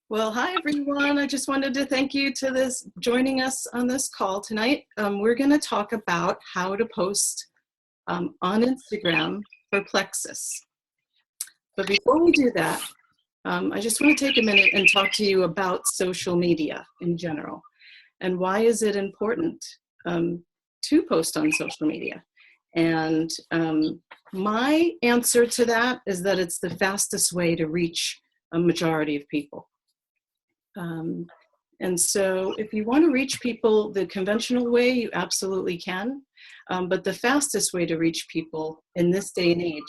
Well, hi everyone. I just wanted to thank you to joining us on this call tonight. We're going to talk about how to post on Instagram for Plexus. But before we do that, I just want to take a minute and talk to you about social media in general and why is it important to post on social media. And my answer to that is that it's the fastest way to reach a majority of people. And so if you want to reach people the conventional way, you absolutely can. But the fastest way to reach people in this day and age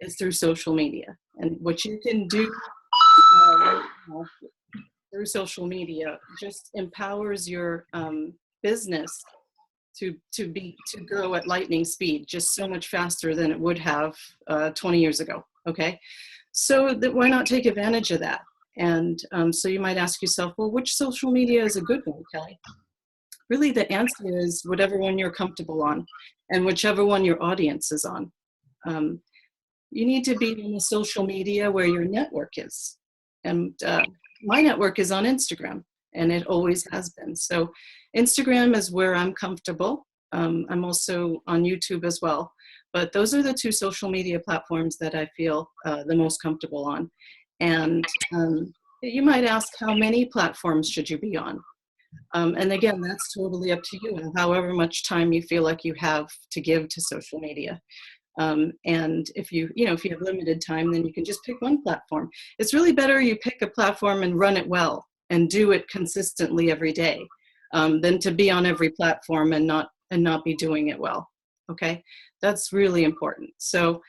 is through social media. And what you can do right now through social media just empowers your business to grow at lightning speed, just so much faster than it would have 20 years ago, okay? So why not take advantage of that? And so you might ask yourself, well, which social media is a good one, Kelly? Really, the answer is whatever one you're comfortable on and whichever one your audience is on. You need to be on the social media where your network is. And my network is on Instagram, and it always has been. So Instagram is where I'm comfortable. I'm also on YouTube as well. But those are the two social media platforms that I feel the most comfortable on. And you might ask, how many platforms should you be on? And again, that's totally up to you, however much time you feel like you have to give to social media. And if you have limited time, then you can just pick one platform. It's really better you pick a platform and run it well and do it consistently every day than to be on every platform and not be doing it well. Okay, that's really important. So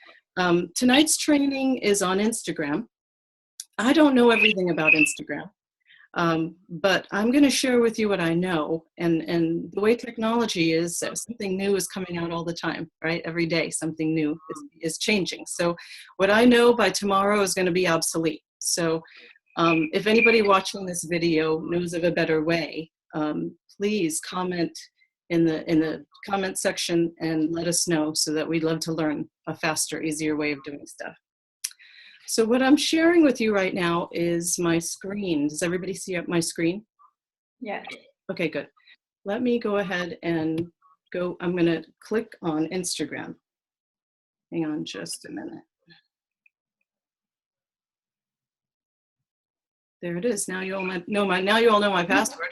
tonight's training is on Instagram. I don't know everything about Instagram, but I'm going to share with you what I know. And the way technology is, something new is coming out all the time, right? Every day, something new is changing. So what I know by tomorrow is going to be obsolete. So if anybody watching this video knows of a better way, please comment in the comment section and let us know, so that we'd love to learn a faster, easier way of doing stuff. So what I'm sharing with you right now is my screen. Does everybody see up my screen? Yeah. Okay, good. Let me go ahead and go. I'm going to click on Instagram. Hang on just a minute. There it is. Now you all know my password.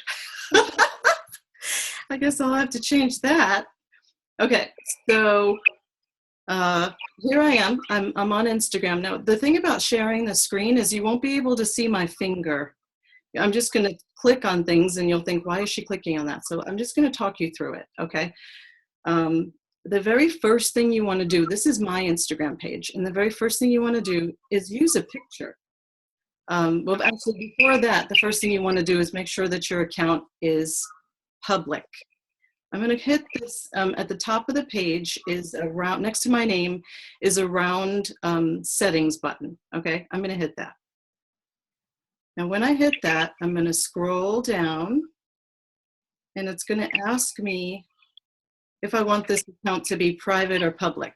I guess I'll have to change that. Okay, so here I am. I'm on Instagram. Now, the thing about sharing the screen is you won't be able to see my finger. I'm just going to click on things and you'll think, why is she clicking on that? So I'm just going to talk you through it, okay? The very first thing you want to do, this is my Instagram page, and the very first thing you want to do is use a picture. Well, actually, before that, the first thing you want to do is make sure that your account is public. I'm going to hit this at the top of the page is around, next to my name is a round settings button. Okay, I'm going to hit that. Now when I hit that, I'm going to scroll down and it's going to ask me if I want this account to be private or public.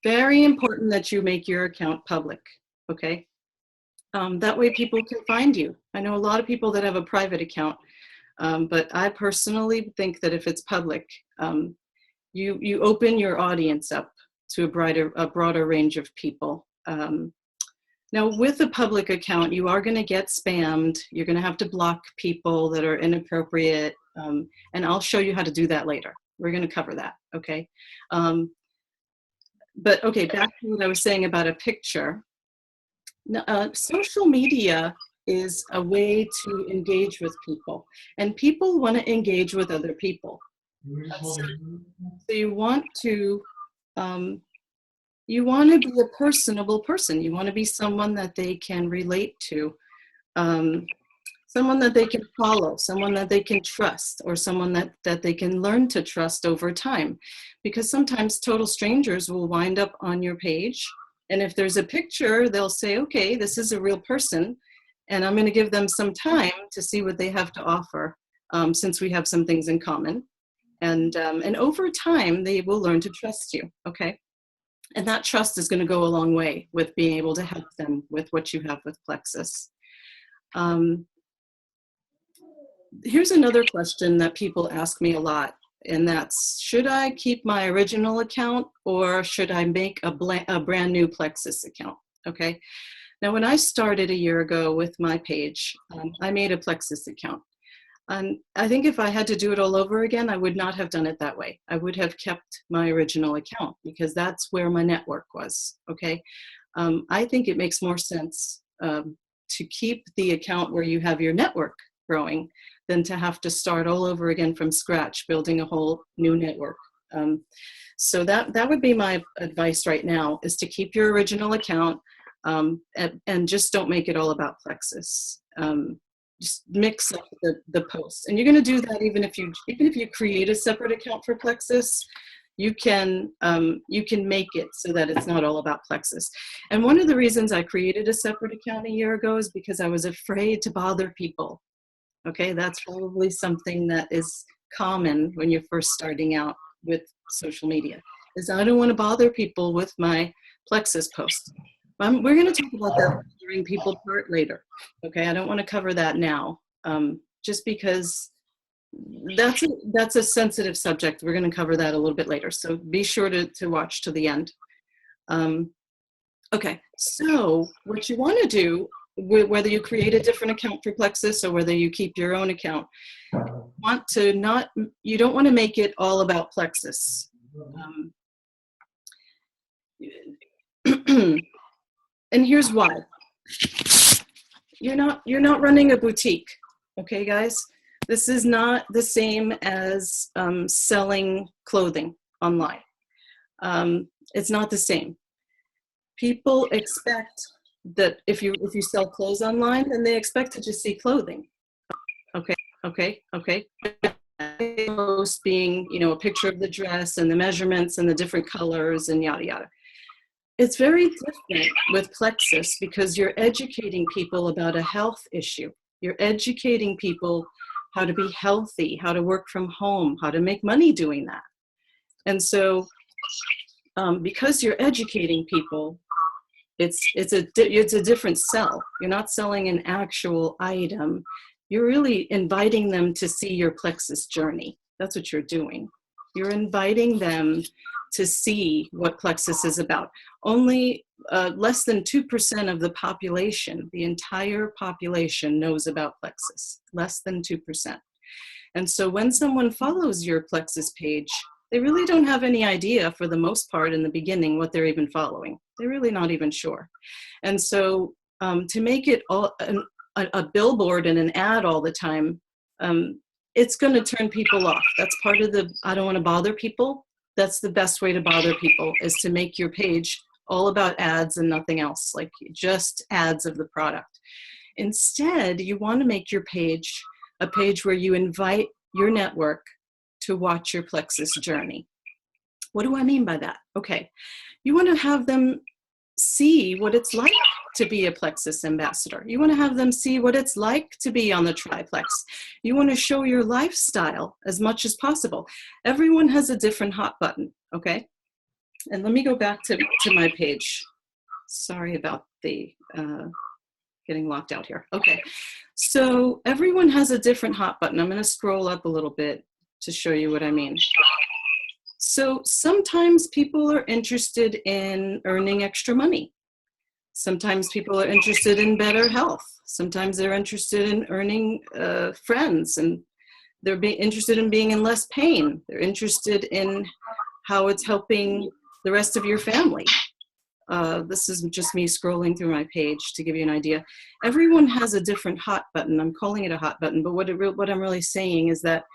Very important that you make your account public, okay? That way people can find you. I know a lot of people that have a private account, but I personally think that if it's public, you open your audience up to a broader range of people. Now, with a public account, you are going to get spammed. You're going to have to block people that are inappropriate, and I'll show you how to do that later. We're going to cover that, okay? But okay, back to what I was saying about a picture. Now, social media is a way to engage with people, and people want to engage with other people. So you want to be a personable person. You want to be someone that they can relate to, someone that they can follow, someone that they can trust, or someone that they can learn to trust over time. Because sometimes total strangers will wind up on your page, and if there's a picture, they'll say, okay, this is a real person, and I'm going to give them some time to see what they have to offer, since we have some things in common. And over time, they will learn to trust you, okay? And that trust is going to go a long way with being able to help them with what you have with Plexus. Here's another question that people ask me a lot, and that's, should I keep my original account or should I make a brand new Plexus account? Okay. Now, when I started a year ago with my page, I made a Plexus account. And I think if I had to do it all over again, I would not have done it that way. I would have kept my original account because that's where my network was, okay? I think it makes more sense to keep the account where you have your network growing than to have to start all over again from scratch, building a whole new network. So that would be my advice right now, is to keep your original account and just don't make it all about Plexus. Just mix up the posts, and you're going to do that even if you create a separate account for Plexus. You can make it so that it's not all about Plexus. And one of the reasons I created a separate account a year ago is because I was afraid to bother people. Okay, that's probably something that is common when you're first starting out with social media, is I don't want to bother people with my Plexus posts. We're going to talk about that bothering people part later. Okay, I don't want to cover that now, just because that's a sensitive subject. We're going to cover that a little bit later, so be sure to watch to the end. Okay, so what you want to do, whether you create a different account for Plexus or whether you keep your own account, you don't want to make it all about Plexus. And here's why. You're not running a boutique, okay, guys? This is not the same as selling clothing online. It's not the same. People expect that if you sell clothes online, then they expect to just see clothing. Okay. Post being, a picture of the dress and the measurements and the different colors and yada yada. It's very different with Plexus because you're educating people about a health issue. You're educating people how to be healthy, how to work from home, how to make money doing that. And so because you're educating people, it's a different sell. You're not selling an actual item. You're really inviting them to see your Plexus journey. That's what you're doing. You're inviting them to see what Plexus is about. Only less than 2% of the population, the entire population, knows about Plexus, less than 2%. And so when someone follows your Plexus page, they really don't have any idea, for the most part in the beginning, what they're even following. They're really not even sure. And so to make it all a billboard and an ad all the time, it's going to turn people off. That's part of the, I don't want to bother people. That's the best way to bother people, is to make your page all about ads and nothing else, like just ads of the product. Instead, you want to make your page a page where you invite your network to watch your Plexus journey. What do I mean by that? Okay, you want to have them see what it's like to be a Plexus ambassador. You want to have them see what it's like to be on the triplex. You want to show your lifestyle as much as possible. Everyone has a different hot button, okay? And let me go back to my page. Sorry about the getting locked out here. Okay, so everyone has a different hot button. I'm going to scroll up a little bit to show you what I mean. So sometimes people are interested in earning extra money. Sometimes people are interested in better health. Sometimes they're interested in earning friends, and they're interested in being in less pain. They're interested in how it's helping the rest of your family. This is just me scrolling through my page to give you an idea. Everyone has a different hot button. I'm calling it a hot button, but what I'm really saying is that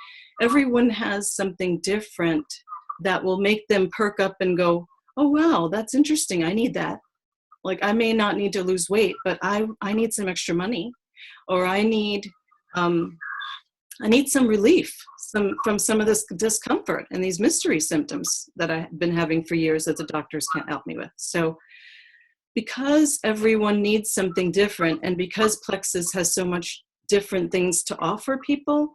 everyone has something different that will make them perk up and go, oh, wow, that's interesting. I need that. Like, I may not need to lose weight, but I need some extra money, or I need some relief from some of this discomfort and these mystery symptoms that I've been having for years that the doctors can't help me with. So because everyone needs something different, and because Plexus has so much different things to offer people,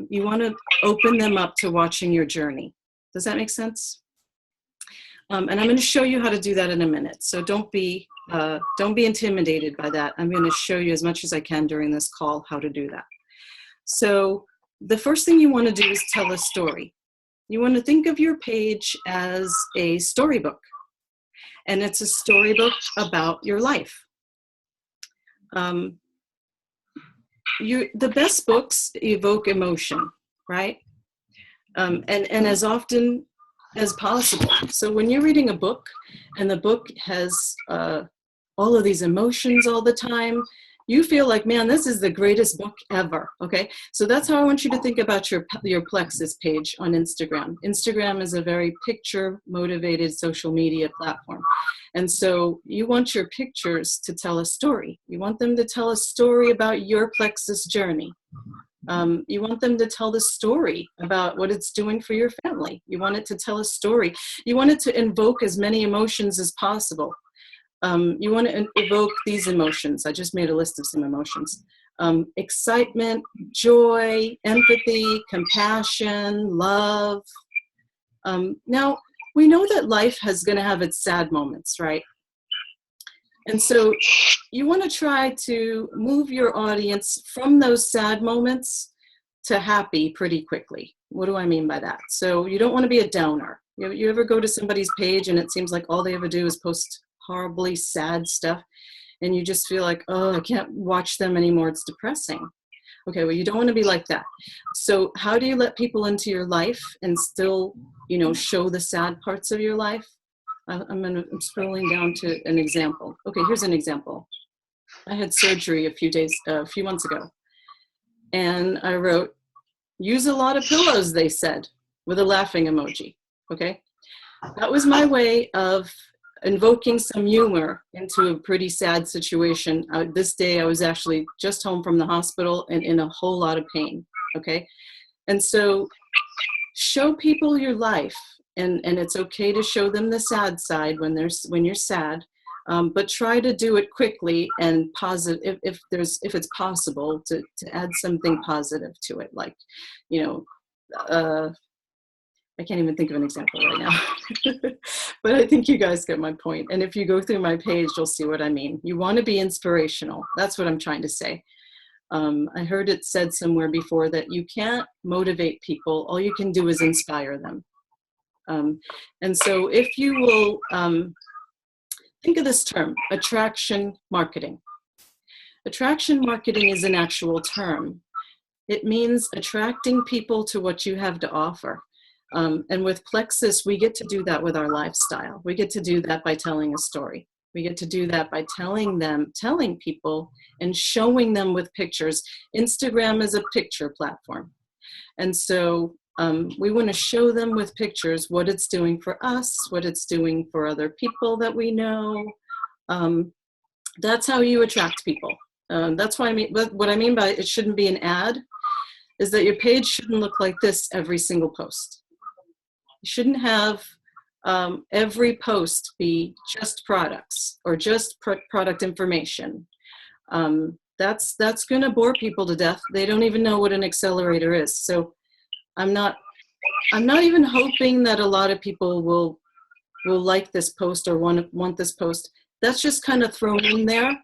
you want to open them up to watching your journey. Does that make sense? And I'm going to show you how to do that in a minute. So don't be intimidated by that. I'm going to show you as much as I can during this call how to do that. So the first thing you want to do is tell a story. You want to think of your page as a storybook, and it's a storybook about your life. The best books evoke emotion, right? And as often as possible. So when you're reading a book and the book has all of these emotions all the time, you feel like, man, this is the greatest book ever, okay? So that's how I want you to think about your Plexus page on Instagram. Instagram is a very picture-motivated social media platform. And so you want your pictures to tell a story. You want them to tell a story about your Plexus journey. You want them to tell the story about what it's doing for your family. You want it to tell a story. You want it to invoke as many emotions as possible. You want to evoke these emotions. I just made a list of some emotions. Excitement, joy, empathy, compassion, love. Now, we know that life is going to have its sad moments, right? And so you want to try to move your audience from those sad moments to happy pretty quickly. What do I mean by that? So you don't want to be a downer. You ever go to somebody's page and it seems like all they ever do is post horribly sad stuff, and you just feel like, oh, I can't watch them anymore, it's depressing. Okay, well, you don't want to be like that. So how do you let people into your life and still, show the sad parts of your life? I'm scrolling down to an example. Okay, here's an example. I had surgery a few months ago, and I wrote, use a lot of pillows, they said, with a laughing emoji, okay? That was my way of invoking some humor into a pretty sad situation. This day I was actually just home from the hospital and in a whole lot of pain, okay? And so show people your life, and it's okay to show them the sad side when you're sad, but try to do it quickly and positive if it's possible to add something positive to it, like, I can't even think of an example right now, but I think you guys get my point. And if you go through my page, you'll see what I mean. You want to be inspirational. That's what I'm trying to say. I heard it said somewhere before that you can't motivate people. All you can do is inspire them. And so if you will think of this term, attraction marketing. Attraction marketing is an actual term. It means attracting people to what you have to offer. And with Plexus, we get to do that with our lifestyle. We get to do that by telling a story. We get to do that by telling people and showing them with pictures. Instagram is a picture platform. And so we want to show them with pictures what it's doing for us, what it's doing for other people that we know. That's how you attract people. That's what I mean by it shouldn't be an ad, is that your page shouldn't look like this every single post. You shouldn't have every post be just products or just product information. That's going to bore people to death. They don't even know what an accelerator is. So I'm not even hoping that a lot of people will like this post or want this post. That's just kind of thrown in there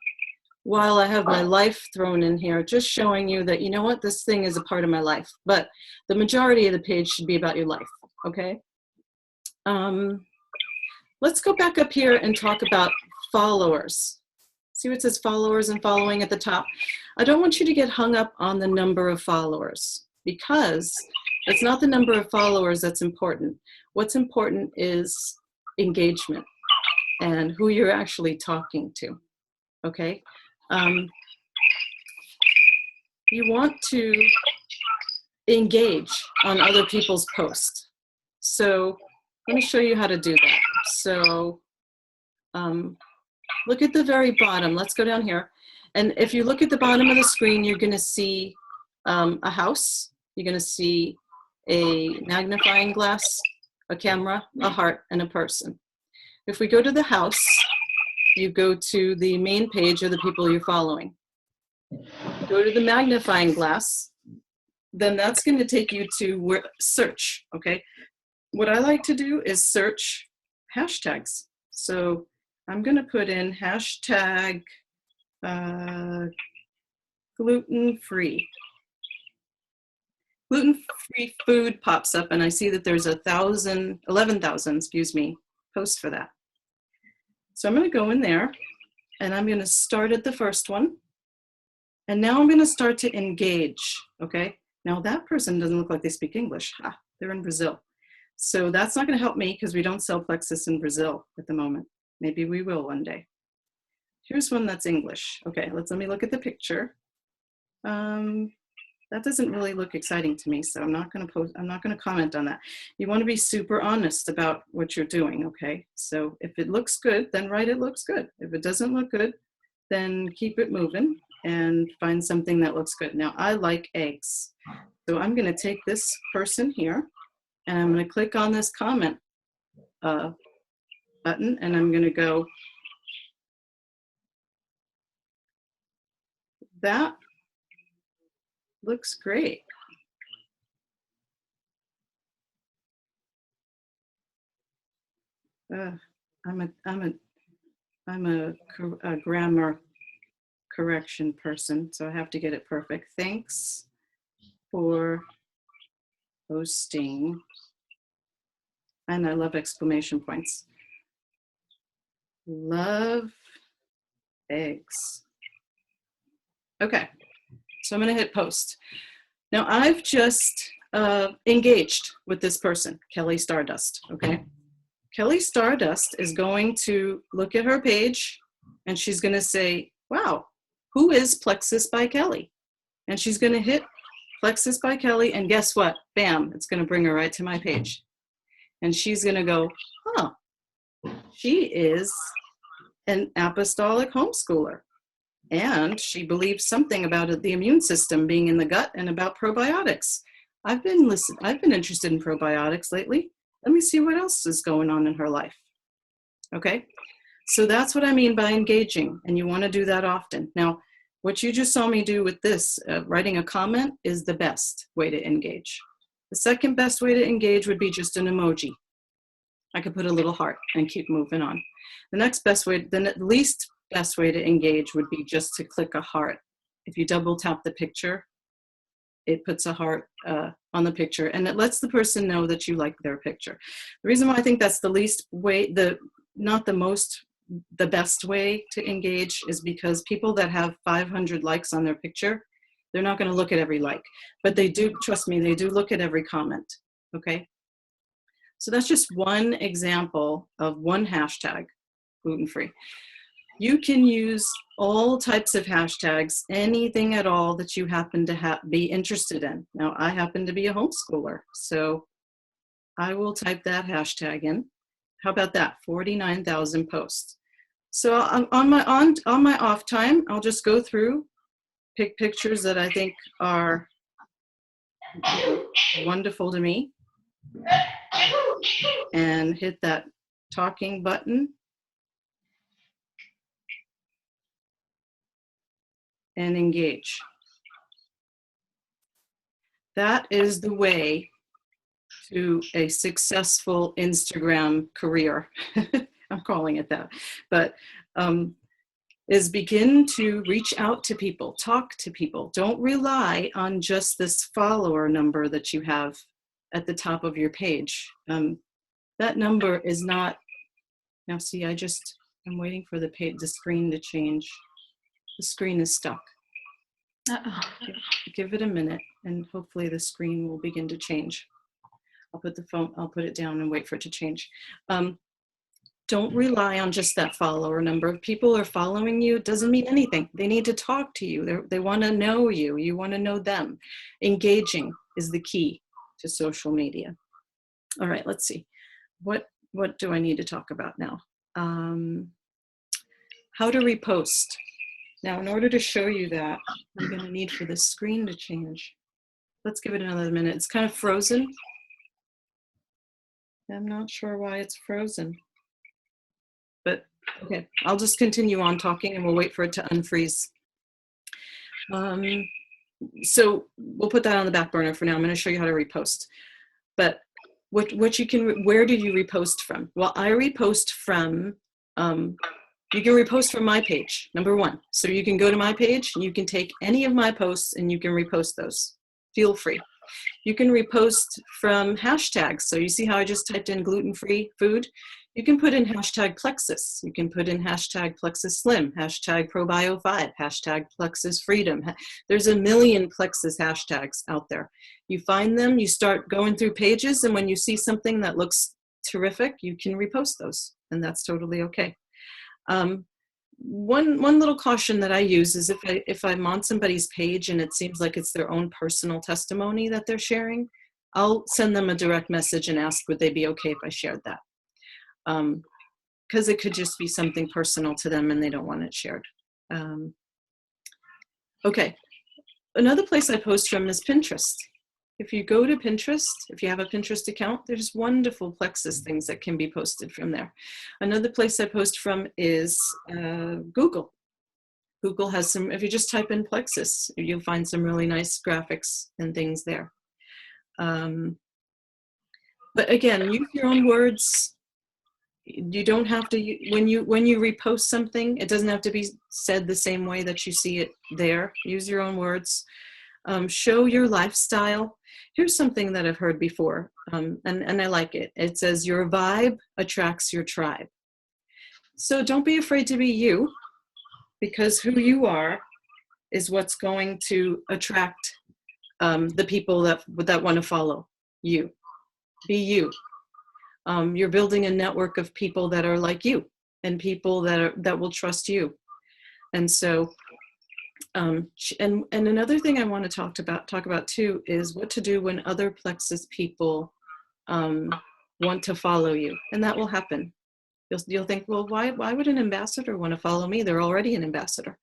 while I have my life thrown in here, just showing you that, you know what, this thing is a part of my life. But the majority of the page should be about your life, okay? Let's go back up here and talk about followers. See what it says followers and following at the top? I don't want you to get hung up on the number of followers, because it's not the number of followers that's important. What's important is engagement and who you're actually talking to, okay? You want to engage on other people's posts. So let me show you how to do that. So look at the very bottom. Let's go down here. And if you look at the bottom of the screen, you're going to see a house. You're going to see a magnifying glass, a camera, a heart, and a person. If we go to the house, you go to the main page of the people you're following. Go to the magnifying glass, then that's going to take you to search, okay? What I like to do is search hashtags. So I'm going to put in hashtag gluten-free. Gluten-free food pops up, and I see that there's 11,000, excuse me, posts for that. So I'm going to go in there, and I'm going to start at the first one. And now I'm going to start to engage, okay? Now that person doesn't look like they speak English. They're in Brazil. So that's not going to help me because we don't sell Plexus in Brazil at the moment. Maybe we will one day. Here's one that's English. Okay, let me look at the picture. That doesn't really look exciting to me, so I'm not going to comment on that. You want to be super honest about what you're doing, okay? So if it looks good, then write it looks good. If it doesn't look good, then keep it moving and find something that looks good. Now, I like eggs. So I'm going to take this person here, and I'm going to click on this comment button, and I'm going to go, that looks great. I'm a grammar correction person, so I have to get it perfect. Thanks for posting. And I love exclamation points. Love eggs. Okay, so I'm going to hit post. Now I've just engaged with this person, Kelly Stardust, okay? Kelly Stardust is going to look at her page and she's going to say, wow, who is Plexus by Kelly? And she's going to hit Plexus by Kelly, and guess what? Bam, it's going to bring her right to my page. And she's going to go, huh, she is an apostolic homeschooler. And she believes something about the immune system being in the gut and about probiotics. I've been interested in probiotics lately. Let me see what else is going on in her life. Okay, so that's what I mean by engaging, and you want to do that often. Now, what you just saw me do with this, writing a comment, is the best way to engage. The second best way to engage would be just an emoji. I could put a little heart and keep moving on. The next best way, the least best way to engage would be just to click a heart. If you double tap the picture, it puts a heart on the picture, and it lets the person know that you like their picture. The reason why I think that's the least way, not the best way to engage, is because people that have 500 likes on their picture, they're not going to look at every like, but they do, trust me, they do look at every comment, okay? So that's just one example of one hashtag, gluten-free. You can use all types of hashtags, anything at all that you happen to be interested in. Now, I happen to be a homeschooler, so I will type that hashtag in. How about that? 49,000 posts. So on my off time, I'll just go through, pick pictures that I think are wonderful to me, and hit that talking button. And engage. That is the way to a successful Instagram career. I'm calling it that. But is begin to reach out to people, talk to people. Don't rely on just this follower number that you have at the top of your page. That number is not, now see, I'm waiting for the screen to change. The screen is stuck. Uh-oh. Give it a minute, and hopefully the screen will begin to change. I'll put it down and wait for it to change. Don't rely on just that follower number. If people are following you, it doesn't mean anything. They need to talk to you. They want to know you. You want to know them. Engaging is the key to social media. All right, let's see. What do I need to talk about now? How to repost. Now, in order to show you that, I'm going to need for the screen to change. Let's give it another minute. It's kind of frozen. I'm not sure why it's frozen. But, okay, I'll just continue on talking and we'll wait for it to unfreeze. So we'll put that on the back burner for now. I'm going to show you how to repost. But what you can, where did you repost from? Well, I repost from, you can repost from my page, number one. So you can go to my page and you can take any of my posts and you can repost those. Feel free. You can repost from hashtags. So you see how I just typed in gluten-free food? You can put in hashtag Plexus. You can put in hashtag Plexus Slim, hashtag ProBio5, hashtag Plexus Freedom. There's a million Plexus hashtags out there. You find them, you start going through pages, and when you see something that looks terrific, you can repost those, and that's totally okay. One little caution that I use is if I'm on somebody's page and it seems like it's their own personal testimony that they're sharing, I'll send them a direct message and ask would they be okay if I shared that. Because it could just be something personal to them and they don't want it shared. Okay, another place I post from is Pinterest. If you go to Pinterest, if you have a Pinterest account, there's wonderful Plexus things that can be posted from there. Another place I post from is Google. Google has some, if you just type in Plexus, you'll find some really nice graphics and things there. But again, use your own words. You don't have to, when you repost something, it doesn't have to be said the same way that you see it there. Use your own words. Show your lifestyle. Here's something that I've heard before, and I like it. It says, your vibe attracts your tribe. So don't be afraid to be you, because who you are is what's going to attract the people that want to follow you. Be you. You're building a network of people that are like you and people that will trust you. And so, and another thing I want to talk about too is what to do when other Plexus people want to follow you, and that will happen. You'll think, well, why would an ambassador want to follow me? They're already an ambassador.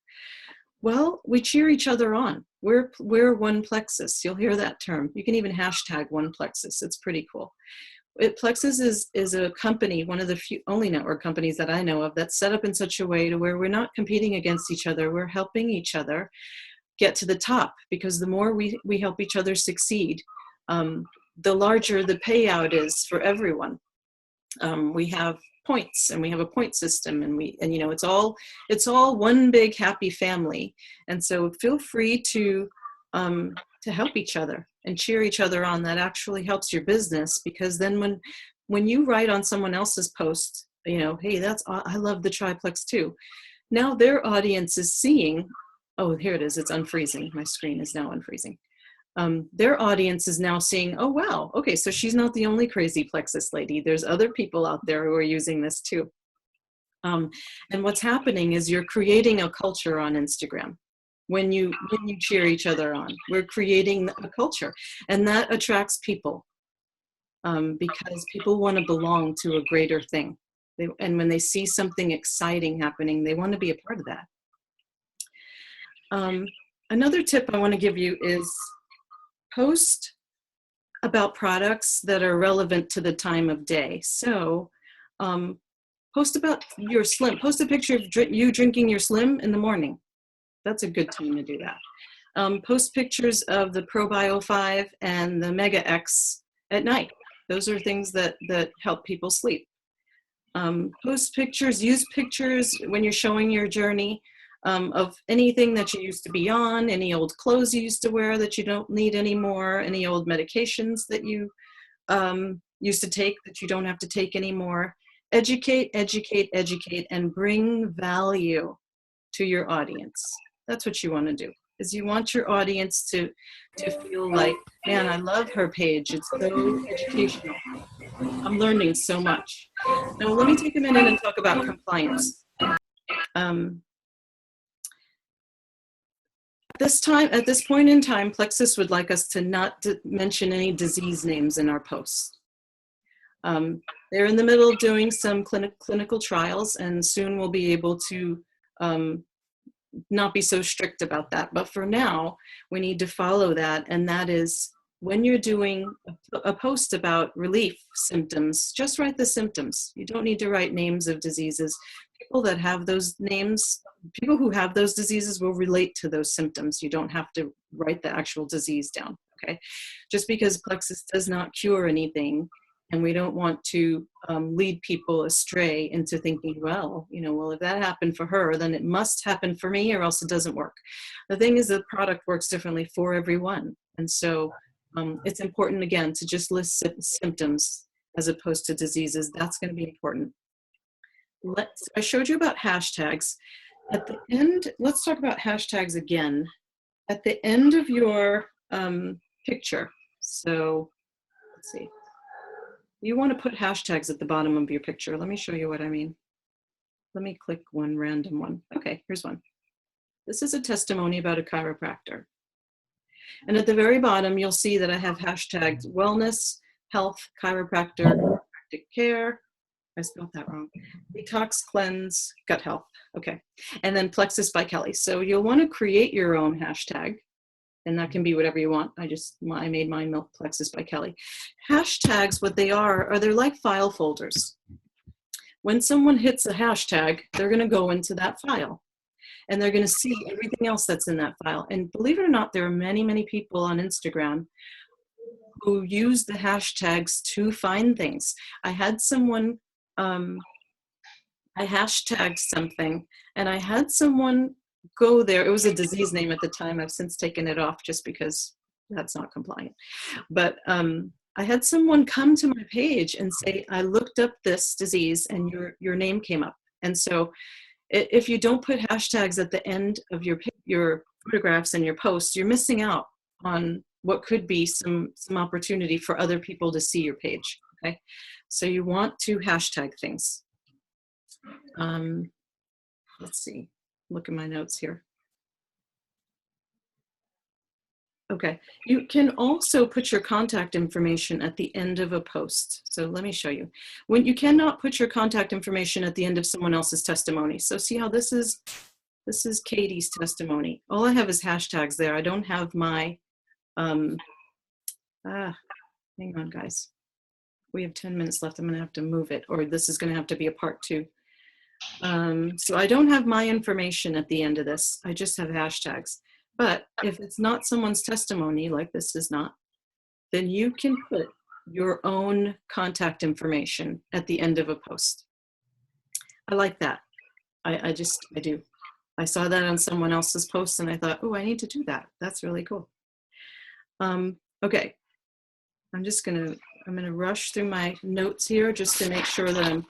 Well, we cheer each other on. We're one Plexus. You'll hear that term. You can even hashtag one Plexus. It's pretty cool. Plexus is a company, one of the only network companies that I know of that's set up in such a way to where we're not competing against each other. We're helping each other get to the top, because the more we help each other succeed, the larger the payout is for everyone. We have points, and we have a point system, and you know, it's all one big happy family. And so feel free to help each other and cheer each other on. That actually helps your business, because then when you write on someone else's post, you know, hey, I love the triplex too. Now their audience is seeing, oh, here it is, it's unfreezing. My screen is now unfreezing. Their audience is now seeing, oh, wow, okay, so she's not the only crazy Plexus lady. There's other people out there who are using this too. And what's happening is you're creating a culture on Instagram. When you cheer each other on, we're creating a culture, and that attracts people, because people want to belong to a greater thing. And when they see something exciting happening, they want to be a part of that. Another tip I want to give you is post about products that are relevant to the time of day. So post about your Slim. Post a picture of you drinking your Slim in the morning. That's a good time to do that. Post pictures of the ProBio5 and the Mega X at night. Those are things that help people sleep. Post pictures, use pictures when you're showing your journey of anything that you used to be on, any old clothes you used to wear that you don't need anymore, any old medications that you used to take that you don't have to take anymore. Educate, educate, educate, and bring value to your audience. That's what you want to do, is you want your audience to feel like, man, I love her page. It's so educational. I'm learning so much. Now, let me take a minute and talk about compliance. At this point in time, Plexus would like us to not mention any disease names in our posts. They're in the middle of doing some clinical trials, and soon we'll be able to not be so strict about that. But for now, we need to follow that, and that is, when you're doing a post about relief symptoms, just write the symptoms. You don't need to write names of diseases. People that have those names, people who have those diseases will relate to those symptoms. You don't have to write the actual disease down, okay? Just because Plexus does not cure anything, And we don't want to lead people astray into thinking, well, well, if that happened for her, then it must happen for me, or else it doesn't work. The thing is, the product works differently for everyone. And so it's important, again, to just list symptoms as opposed to diseases. That's going to be important. I showed you about hashtags. At the end, let's talk about hashtags again. At the end of your picture, so let's see. You want to put hashtags at the bottom of your picture. Let me show you what I mean. Let me click one random one. Okay, here's one. This is a testimony about a chiropractor. And at the very bottom, you'll see that I have hashtags wellness, health, chiropractor, chiropractic care. I spelled that wrong. Detox, cleanse, gut health. Okay. And then Plexus by Kelly. So you'll want to create your own hashtag. And that can be whatever you want. I made mine Milk Plexus by Kelly. Hashtags, what they are they're like file folders. When someone hits a hashtag, they're going to go into that file. And they're going to see everything else that's in that file. And believe it or not, there are many, many people on Instagram who use the hashtags to find things. I had someone, I hashtagged something, and I had someone go there. It was a disease name at the time. I've since taken it off just because that's not compliant. But I had someone come to my page and say, I looked up this disease and your name came up. And so if you don't put hashtags at the end of your photographs and your posts, you're missing out on what could be some opportunity for other people to see your page. Okay, so you want to hashtag things. Let's see. Look at my notes here. Okay, you can also put your contact information at the end of a post. So let me show you. When you cannot put your contact information at the end of someone else's testimony. So see how this is Katie's testimony. All I have is hashtags there. I don't have my, hang on guys. We have 10 minutes left. I'm gonna have to move it, or this is gonna have to be a part 2. So I don't have my information at the end of this. I just have hashtags. But if it's not someone's testimony, like this is not, then you can put your own contact information at the end of a post. I like that. I do. I saw that on someone else's post and I thought, oh, I need to do that. That's really cool. Okay. I'm gonna rush through my notes here just to make sure that I'm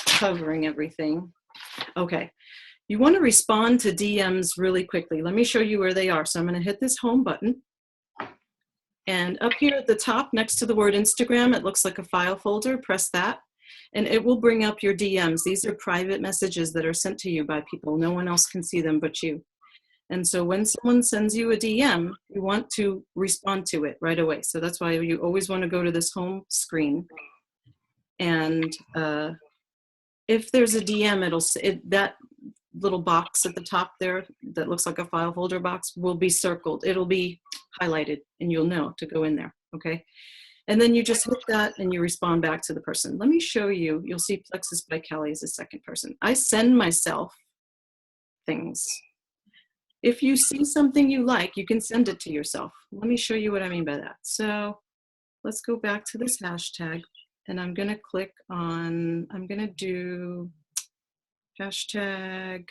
covering everything. Okay, you want to respond to DMs really quickly. Let me show you where they are. So I'm going to hit this home button. And up here at the top next to the word Instagram, it looks like a file folder. Press that and it will bring up your DMs. These are private messages that are sent to you by people. No one else can see them but you. And so when someone sends you a DM, you want to respond to it right away. So that's why you always want to go to this home screen. And if there's a DM, that little box at the top there that looks like a file folder box will be circled. It'll be highlighted and you'll know to go in there, okay? And then you just hit that and you respond back to the person. Let me show you. You'll see Plexus by Kelly is the second person. I send myself things. If you see something you like, you can send it to yourself. Let me show you what I mean by that. So let's go back to this hashtag. And I'm gonna click on, I'm gonna do hashtag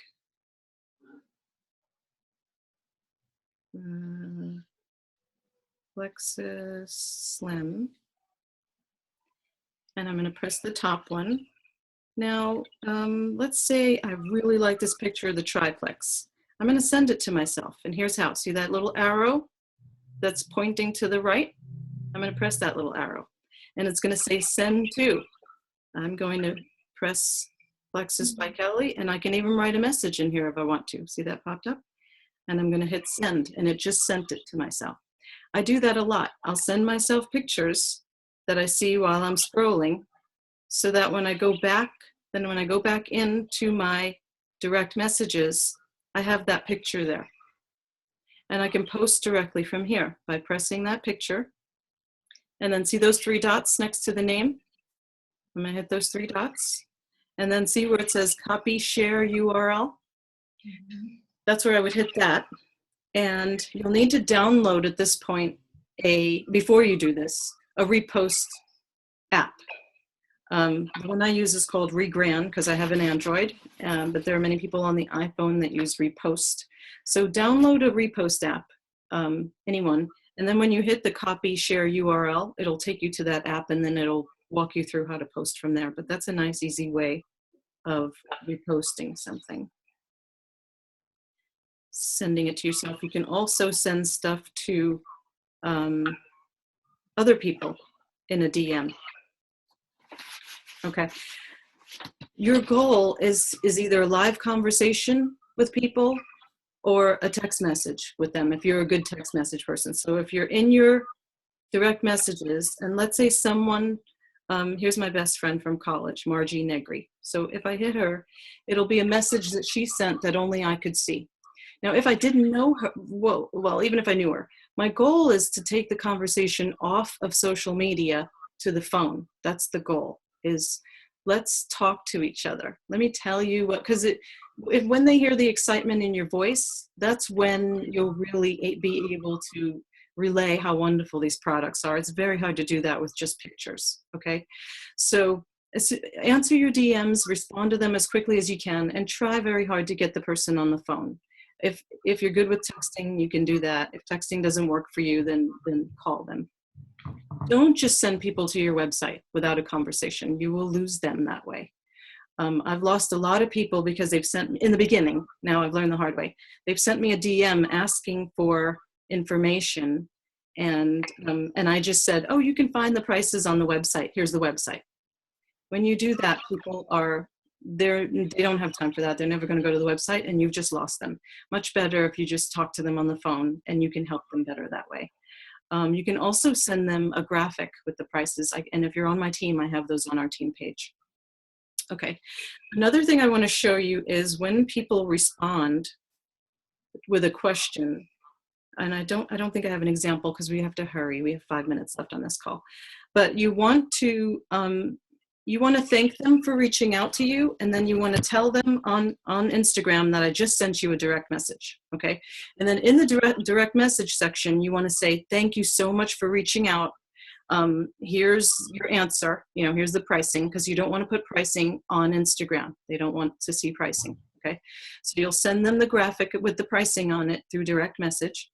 Plexus Slim. And I'm gonna press the top one. Now, let's say I really like this picture of the triplex. I'm gonna send it to myself. And here's how, see that little arrow that's pointing to the right? I'm gonna press that little arrow. And it's going to say send to. I'm going to press Plexus by Kelly, and I can even write a message in here if I want to. See that popped up? And I'm going to hit send, and it just sent it to myself. I do that a lot. I'll send myself pictures that I see while I'm scrolling, so that when I go back, into my direct messages, I have that picture there. And I can post directly from here by pressing that picture. And then see those 3 dots next to the name? I'm gonna hit those 3 dots. And then see where it says copy share URL? That's where I would hit that. And you'll need to download at this point before you do this, a repost app. The one I use is called Regran because I have an Android, but there are many people on the iPhone that use Repost. So download a Repost app, anyone, and then when you hit the copy share URL, it'll take you to that app and then it'll walk you through how to post from there. But that's a nice, easy way of reposting something. Sending it to yourself. You can also send stuff to other people in a DM. Okay. Your goal is either a live conversation with people or a text message with them if you're a good text message person. So if you're in your direct messages, and let's say someone, here's my best friend from college, Margie Negri. So if I hit her, it'll be a message that she sent that only I could see. Now, if I didn't know her, well, even if I knew her, my goal is to take the conversation off of social media to the phone. That's the goal, is let's talk to each other. Let me tell you what, because when they hear the excitement in your voice, that's when you'll really be able to relay how wonderful these products are. It's very hard to do that with just pictures, okay? So answer your DMs, respond to them as quickly as you can, and try very hard to get the person on the phone. If you're good with texting, you can do that. If texting doesn't work for you, then call them. Don't just send people to your website without a conversation. You will lose them that way. I've lost a lot of people because they've sent me, in the beginning, now I've learned the hard way, they've sent me a DM asking for information, and I just said, oh, you can find the prices on the website. Here's the website. When you do that, people they don't have time for that. They're never going to go to the website, and you've just lost them. Much better if you just talk to them on the phone, and you can help them better that way. You can also send them a graphic with the prices. And if you're on my team, I have those on our team page. Okay. Another thing I want to show you is when people respond with a question, and I don't think I have an example because we have to hurry. We have 5 minutes left on this call. But you want to thank them for reaching out to you, and then you want to tell them on Instagram that I just sent you a direct message, okay? And then in the direct message section, you want to say, thank you so much for reaching out. Here's your answer, here's the pricing, because you don't want to put pricing on Instagram. They don't want to see pricing, okay? So you'll send them the graphic with the pricing on it through direct message.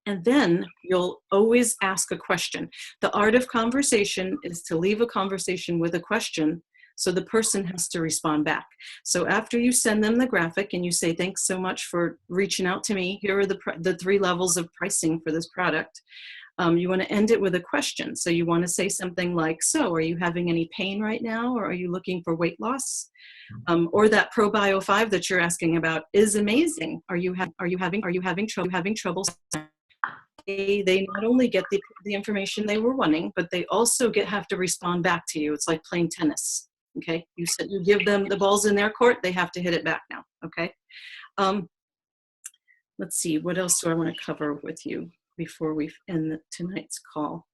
And then you'll always ask a question. The art of conversation is to leave a conversation with a question, so the person has to respond back. So after you send them the graphic and you say, thanks so much for reaching out to me, here are the 3 levels of pricing for this product. You want to end it with a question. So you want to say something like, so are you having any pain right now? Or are you looking for weight loss? Or that ProBio 5 that you're asking about is amazing. Are you having trouble? They not only get the information they were wanting, but they also have to respond back to you. It's like playing tennis, okay? You give them the balls in their court, they have to hit it back now, okay? Let's see, what else do I want to cover with you before we end tonight's call?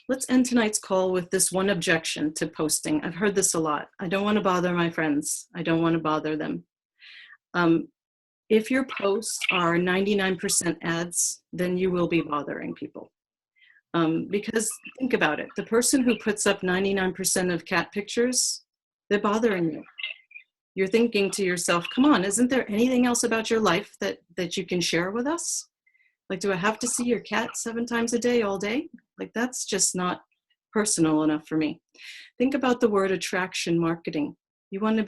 Let's end tonight's call with this one objection to posting. I've heard this a lot. I don't want to bother my friends. I don't want to bother them. If your posts are 99% ads, then you will be bothering people. Because think about it. The person who puts up 99% of cat pictures, they're bothering you. You're thinking to yourself, come on, isn't there anything else about your life that you can share with us? Like, do I have to see your cat 7 times a day, all day? Like, that's just not personal enough for me. Think about the word attraction marketing. You want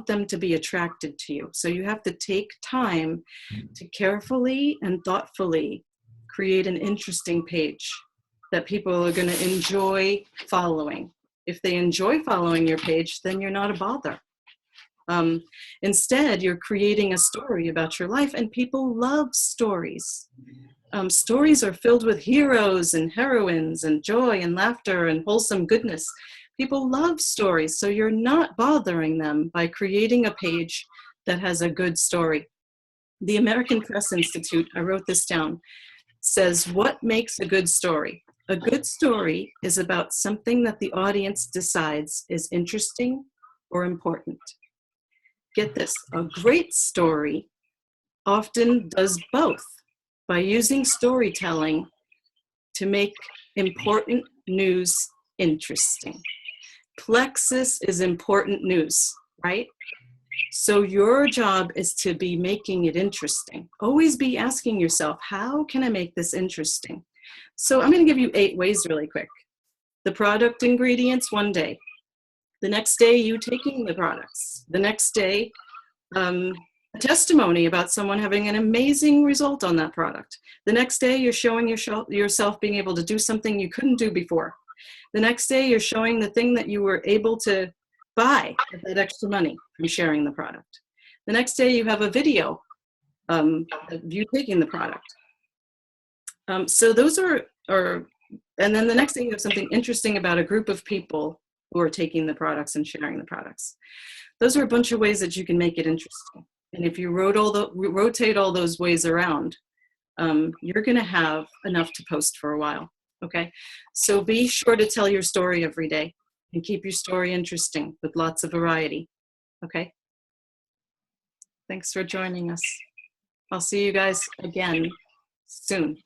them to be attracted to you. So you have to take time to carefully and thoughtfully create an interesting page that people are going to enjoy following. If they enjoy following your page, then you're not a bother. Instead, you're creating a story about your life, and people love stories. Stories are filled with heroes and heroines and joy and laughter and wholesome goodness. People love stories, so you're not bothering them by creating a page that has a good story. The American Press Institute, I wrote this down, says, what makes a good story? A good story is about something that the audience decides is interesting or important. Get this, a great story often does both by using storytelling to make important news interesting. Plexus is important news, right? So your job is to be making it interesting. Always be asking yourself, how can I make this interesting? So I'm going to give you 8 ways really quick. The product ingredients one day. The next day, you taking the products. The next day, a testimony about someone having an amazing result on that product. The next day, you're showing yourself being able to do something you couldn't do before. The next day, you're showing the thing that you were able to buy with that extra money from sharing the product. The next day, you have a video of you taking the product. So those are, and then the next day, you have something interesting about a group of people who are taking the products and sharing the products. Those are a bunch of ways that you can make it interesting. And if you rotate all those ways around, you're going to have enough to post for a while. Okay, so be sure to tell your story every day and keep your story interesting with lots of variety. Okay, thanks for joining us. I'll see you guys again soon.